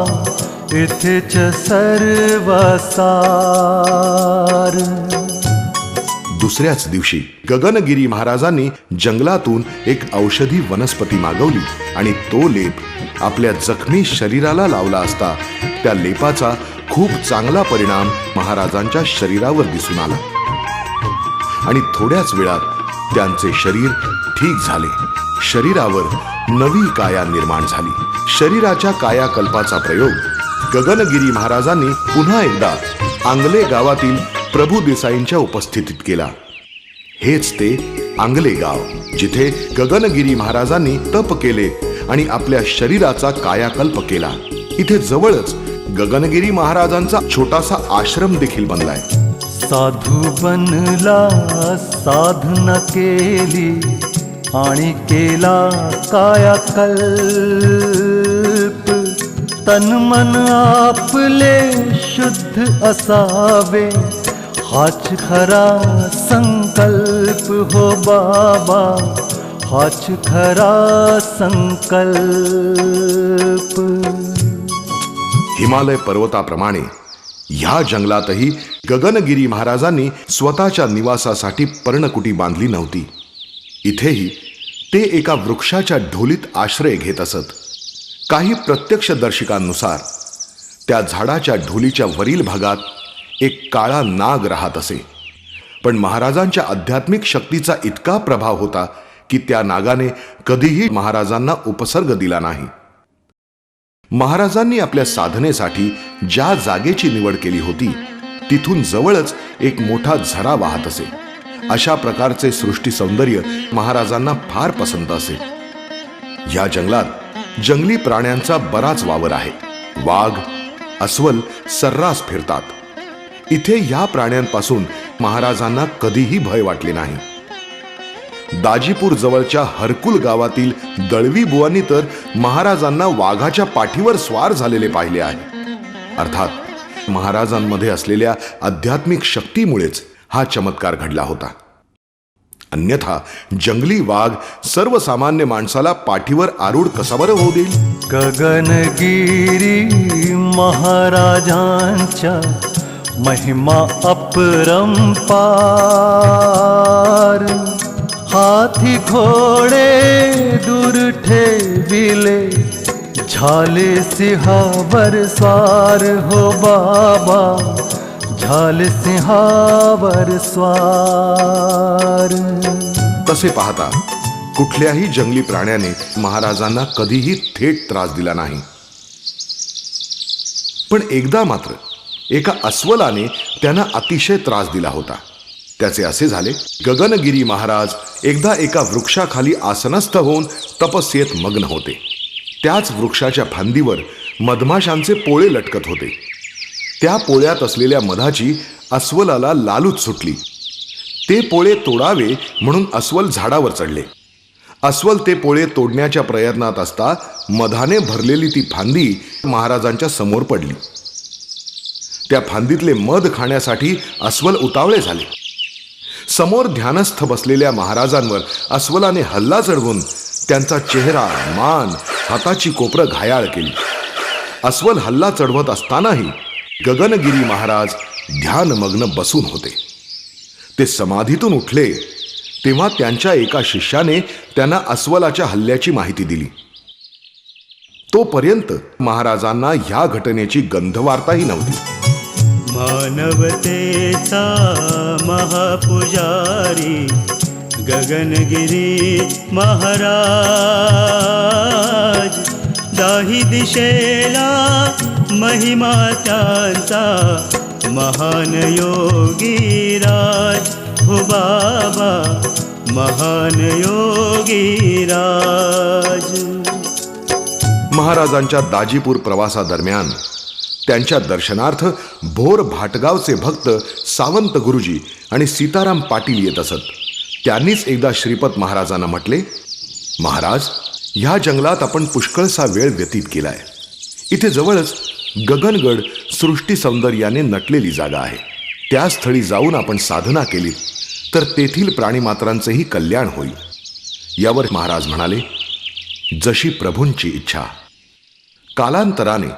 इथेच सर्व सार।
दुसऱ्याच दिवशी गगनगिरी महाराजांनी जंगलातून एक औषधी वनस्पती मागवली आणि तो लेप आपल्या जखमी शरीराला लावला असता त्या लेपाचा खूप चांगला परिणाम महाराजांच्या शरीरावर दिसून आला आणि थोड्याच वेळात त्यांचे शरीर ठीक झाले। शरीरावर नवी काया निर्माण झाली। शरीराच्या कायाकल्पाचा प्रयोग गगनगिरी महाराजांनी पुन्हा एकदा आंगले गावातील प्रभू देसाईंच्या उपस्थितीत केला। हेच ते आंगले गाव, जिथे गगनगिरी महाराजांनी तप केले आणि आपल्या शरीराचा कायाकल्प केला। इथे जवळच गगनगिरी महाराजांचा छोटासा आश्रम देखील बनलाय।
साधू बनला, साधना केली आणि केला कायाकल्प. तन मन आपले शुद्ध असावे, हाच खरा संकल्प हो बाबा, हाच खरा संकल्प.
हिमालय पर्वताप्रमाणे ह्या जंगलातही गगनगिरी महाराजांनी स्वतःच्या निवासासाठी पर्णकुटी बांधली नव्हती. इथेही ते एका वृक्षाच्या ढोलीत आश्रय घेत असत. काही प्रत्यक्षदर्शिकांनुसार त्या झाडाच्या ढोलीच्या वरील भागात एक काळा नाग राहत असे. पण महाराजांच्या आध्यात्मिक शक्तीचा इतका प्रभाव होता की त्या नागाने कधीही महाराजांना उपसर्ग दिला नाही. महाराजांनी आपल्या साधनेसाठी ज्या जागेची निवड केली होती तिथून जवळच एक मोठा झरा वाहत असे. अशा प्रकारचे सृष्टी सौंदर्य महाराजांना फार पसंत असे. या जंगलात जंगली प्राण्यांचा बराच वावर आहे. वाघ, अस्वल सर्रास फिरतात. इथे या प्राण्यांपासून महाराजांना कधीही भय वाटले नाही. दाजीपूर जवळच्या हरकुल गावातील दळवी बुवांनी तर महाराजांना वाघाच्या पाठीवर स्वार झालेले पाहिले आहे. अर्थात महाराजांमध्ये असलेल्या आध्यात्मिक शक्तीमुळेच हा चमत्कार घडला होता. अन्यथा जंगली वाघ सर्वसामान्य माणसाला पाठीवर आरूढ कसा बरं होऊ देईल.
गगनगिरी महाराजांच्या महिमा अपरंपार. हाथी घोडे दूर ठेविले, झाले सिंहावर स्वार हो बाबा, झाले सिंहावर स्वार.
तसे पाहता कुठल्याही जंगली प्राण्याने महाराजांना कधीही थेट त्रास दिला नाही. पण एकदा मात्र एका अस्वलाने त्यांना अतिशय त्रास दिला होता. त्याचे असे झाले, गगनगिरी महाराज एकदा एका वृक्षाखाली आसनस्थ होऊन तपस्येत मग्न होते. त्याच वृक्षाच्या फांदीवर मधमाशांचे पोळे लटकत होते. त्या पोळ्यात असलेल्या मधाची अस्वलाला लालूच सुटली. ते पोळे तोडावे म्हणून अस्वल झाडावर चढले. अस्वल ते पोळे तोडण्याच्या प्रयत्नात असता मधाने भरलेली ती फांदी महाराजांच्या समोर पडली. त्या फांदीतले मध खाण्यासाठी अस्वल उतावळे झाले. समोर ध्यानस्थ बसलेल्या महाराजांवर अस्वलाने हल्ला चढवून त्यांचा चेहरा, मान, हाताची कोपरं घायाळ केली. अस्वल हल्ला चढवत असतानाही गगनगिरी महाराज ध्यानमग्न बसून होते. ते समाधीतून उठले तेव्हा त्यांच्या एका शिष्याने त्यांना अस्वलाच्या हल्ल्याची माहिती दिली. तोपर्यंत महाराजांना ह्या घटनेची गंधवार्ताही नव्हती.
मानवतेचा महापुजारी गगनगिरी महाराज, दाही दिशेला महिमा त्यांचा महान योगीराज हो बाबा, महान योगीराज.
महाराजांच्या दाजीपूर प्रवासादरम्यान त्यांच्या दर्शनार्थ भोर भाटगावचे भक्त सावंत गुरुजी आणि सीताराम पाटील येत असत. त्यांनीच एकदा श्रीपत महाराजांना म्हटले, महाराज, ह्या जंगलात आपण पुष्कळसा वेळ व्यतीत केलाय. इथे जवळच गगनगड सृष्टी सौंदर्याने नटलेली जागा आहे. त्या स्थळी जाऊन आपण साधना केली तर तेथील प्राणीमात्रांचेही कल्याण होईल. यावर महाराज म्हणाले, जशी प्रभूंची इच्छा. कालांतराने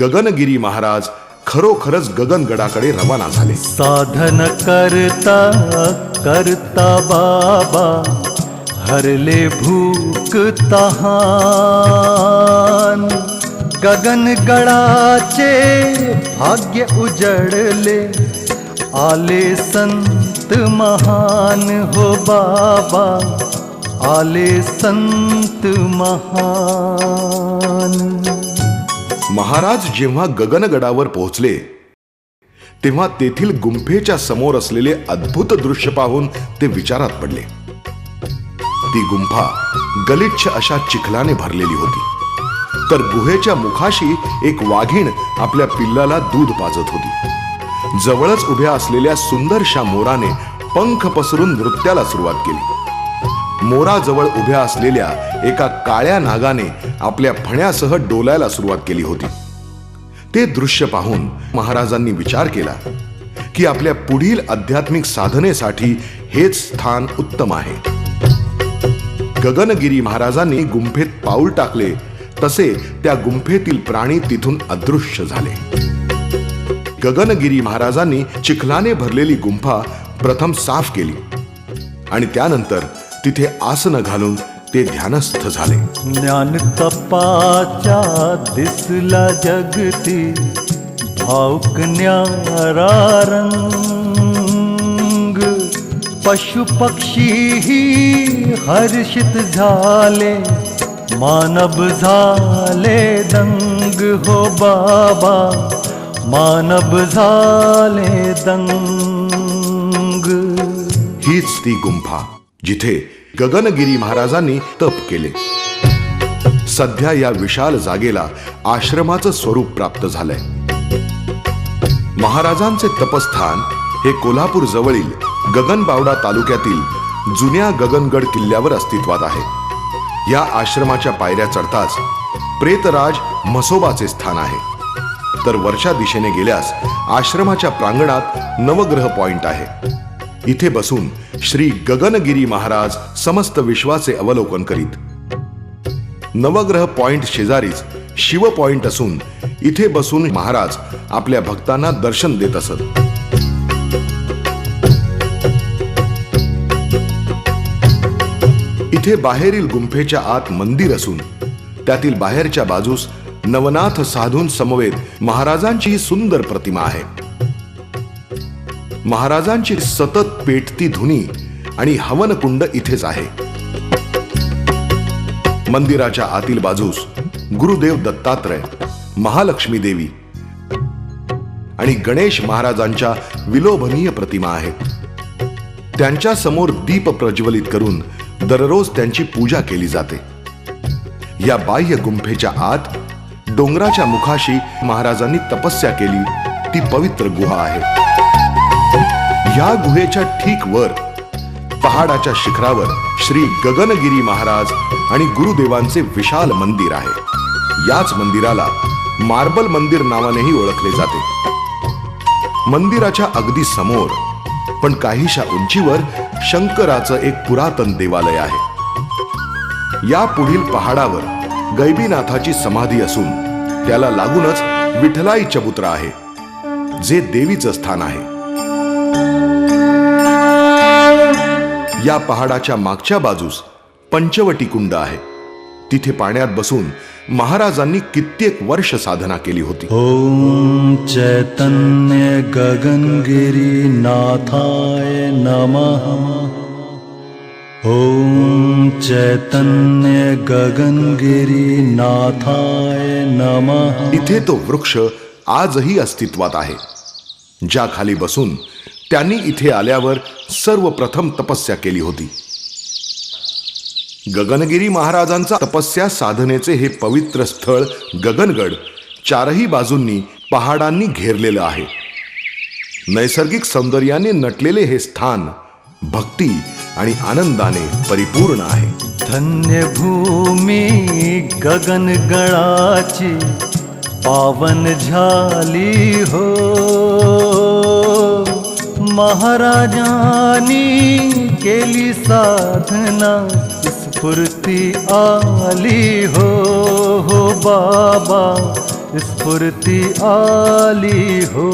गगनगिरी महाराज खरोखरच गगनगडाकडे रवाना झाले.
साधन करता करता बाबा हरले भूक तहान. गगनगडाचे भाग्य उजळले, आले संत महान हो बाबा, आले संत महान.
महाराज जेव्हा गगनगडावर पोहोचले तेव्हा तेथील गुंफेच्या समोर असलेले अद्भुत दृश्य पाहून ते विचारात पडले. ती गुंफा गलिच्छ अशा चिखलाने भरलेली होती. तर गुहेच्या मुखाशी एक वाघीण आपल्या पिल्लाला दूध पाजत होती. जवळच उभ्या असलेल्या सुंदरशा मोराने पंख पसरून नृत्याला सुरुवात केली. मोराजवळ उभ्या असलेल्या एका काळ्या नागाने आपल्या फण्यासह डोलायला सुरुवात केली होती. ते दृश्य पाहून महाराजांनी विचार केला की आपल्या पुढील आध्यात्मिक साधनेसाठी हेच स्थान उत्तम आहे. गगनगिरी महाराजांनी गुंफेत पाऊल टाकले तसे त्या गुंफेतील प्राणी तिथून अदृश्य झाले. गगनगिरी महाराजांनी चिखलाने भरलेली गुंफा प्रथम साफ केली आणि त्यानंतर तिथे आसन घालून ते ध्यानस्थ झाले.
ज्ञान तपाच्या दिसला जगती भावुक न्यारा रंग. पशु पक्षीही हर्षित झाले मानव झाले दंग. हो बाबा मानव झाले दंग.
हीच ती गुंफा जिथे गगनगिरी महाराजांनी तप केले. सध्या या विशाल जागेला आश्रमाचं स्वरूप प्राप्त झालंय. महाराजांचे तपस्थान हे कोल्हापूर जवळील गगनबावडा तालुक्यातील जुन्या गगनगड किल्ल्यावर अस्तित्वात आहे. या आश्रमाच्या पायऱ्या चढताच प्रेतराज म्हसोबाचे स्थान आहे. तर वरच्या दिशेने गेल्यास आश्रमाच्या प्रांगणात नवग्रह पॉइंट आहे. इथे बसून श्री गगनगिरी महाराज समस्त विश्वाचे अवलोकन करीत. नवग्रह पॉइंट शेजारीच शिव पॉइंट असून इथे बसून महाराज आपल्या भक्तांना दर्शन देत असत. इथे बाहेरील गुंफेच्या आत मंदिर असून त्यातील बाहेरच्या बाजूस नवनाथ साधून समवेत महाराजांची ही सुंदर प्रतिमा आहे. महाराजांची सतत पेटती धुनी आणि हवनकुंड इथेच आहे. मंदिराच्या आतील बाजूस गुरुदेव दत्तात्रय, महालक्ष्मी देवी आणि गणेश महाराजांच्या विलोभनीय प्रतिमा आहेत. त्यांच्या समोर दीप प्रज्वलित करून दररोज त्यांची पूजा केली जाते. या बाह्य गुंफेच्या आत डोंगराच्या मुखाशी महाराजांनी तपस्या केली ती पवित्र गुहा आहे. या गुहेच्या ठीक वर पहाडाच्या शिखरावर श्री गगनगिरी महाराज आणि गुरुदेवांचे विशाल मंदिर आहे. याच मंदिराला मार्बल मंदिर नावानेही ओळखले जाते. मंदिराच्या अगदी समोर पण काहीशा उंचीवर शंकराचं एक पुरातन देवालय आहे. या पुढील पहाडावर गैबीनाथाची समाधी असून त्याला लागूनच विठलाई चबुत्रा आहे जे देवीचं स्थान आहे. या पहाडाच्या मागच्या बाजूस पंचवटी कुंड आहे. तिथे पाण्यात बसून महाराजांनी कित्येक वर्ष साधना केली होती.
ओम चैतन्य गगनगिरी नाथाय नमः. ओम चैतन्य गगनगिरी नाथाय नमः.
इथे तो वृक्ष आजही अस्तित्वात आहे ज्या खाली बसून त्यांनी इथे आल्यावर सर्वप्रथम तपस्या केली होती. गगनगिरी महाराजांचा तपस्या साधनेचे हे पवित्र स्थळ गगनगड चारही बाजूंनी पहाडांनी घेरलेलं आहे. नैसर्गिक सौंदर्याने नटलेले हे स्थान भक्ती आणि आनंदाने परिपूर्ण आहे.
धन्य भूमी गगनगडाची पावन झाली हो. महाराजांनी केली साधना स्फूर्ती आली हो. हो बाबा स्फूर्ती आली हो.